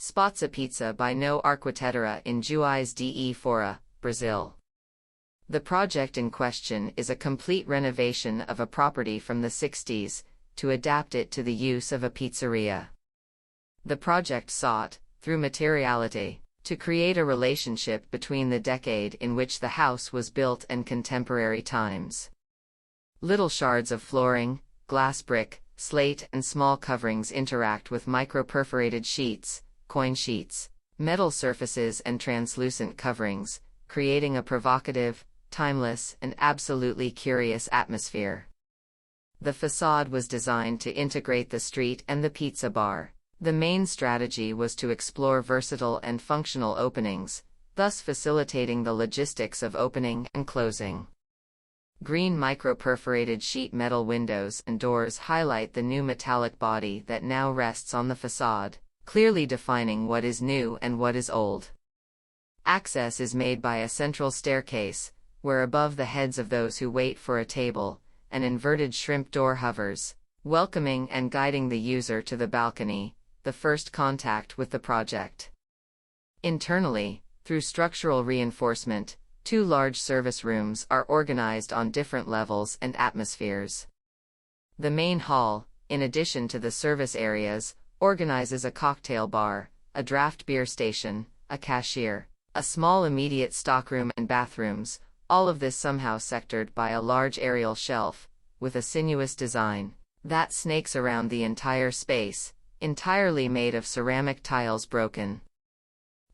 Spotzza Pizza by No Arquitetura in JUIZ de Fora, Brazil. The project in question is a complete renovation of a property from the 60s, to adapt it to the use of a pizzeria. The project sought, through materiality, to create a relationship between the decade in which the house was built and contemporary times. Little shards of flooring, glass brick, slate and small coverings interact with microperforated sheets, coin sheets, metal surfaces and translucent coverings, creating a provocative, timeless and absolutely curious atmosphere. The facade was designed to integrate the street and the pizza bar. The main strategy was to explore versatile and functional openings, thus facilitating the logistics of opening and closing. Green microperforated sheet metal windows and doors highlight the new metallic body that now rests on the facade, clearly defining what is new and what is old. Access is made by a central staircase, where above the heads of those who wait for a table, an inverted shrimp door hovers, welcoming and guiding the user to the balcony, the first contact with the project. Internally, through structural reinforcement, two large service rooms are organized on different levels and atmospheres. The main hall, in addition to the service areas, organizes a cocktail bar, a draft beer station, a cashier, a small immediate stockroom and bathrooms, all of this somehow sectored by a large aerial shelf, with a sinuous design that snakes around the entire space, entirely made of ceramic tiles broken.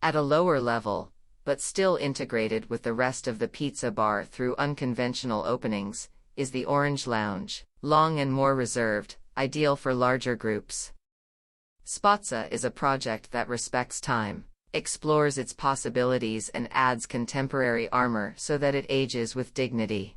At a lower level, but still integrated with the rest of the pizza bar through unconventional openings, is the Orange Lounge, long and more reserved, ideal for larger groups. Spotzza is a project that respects time, explores its possibilities and adds contemporary armor so that it ages with dignity.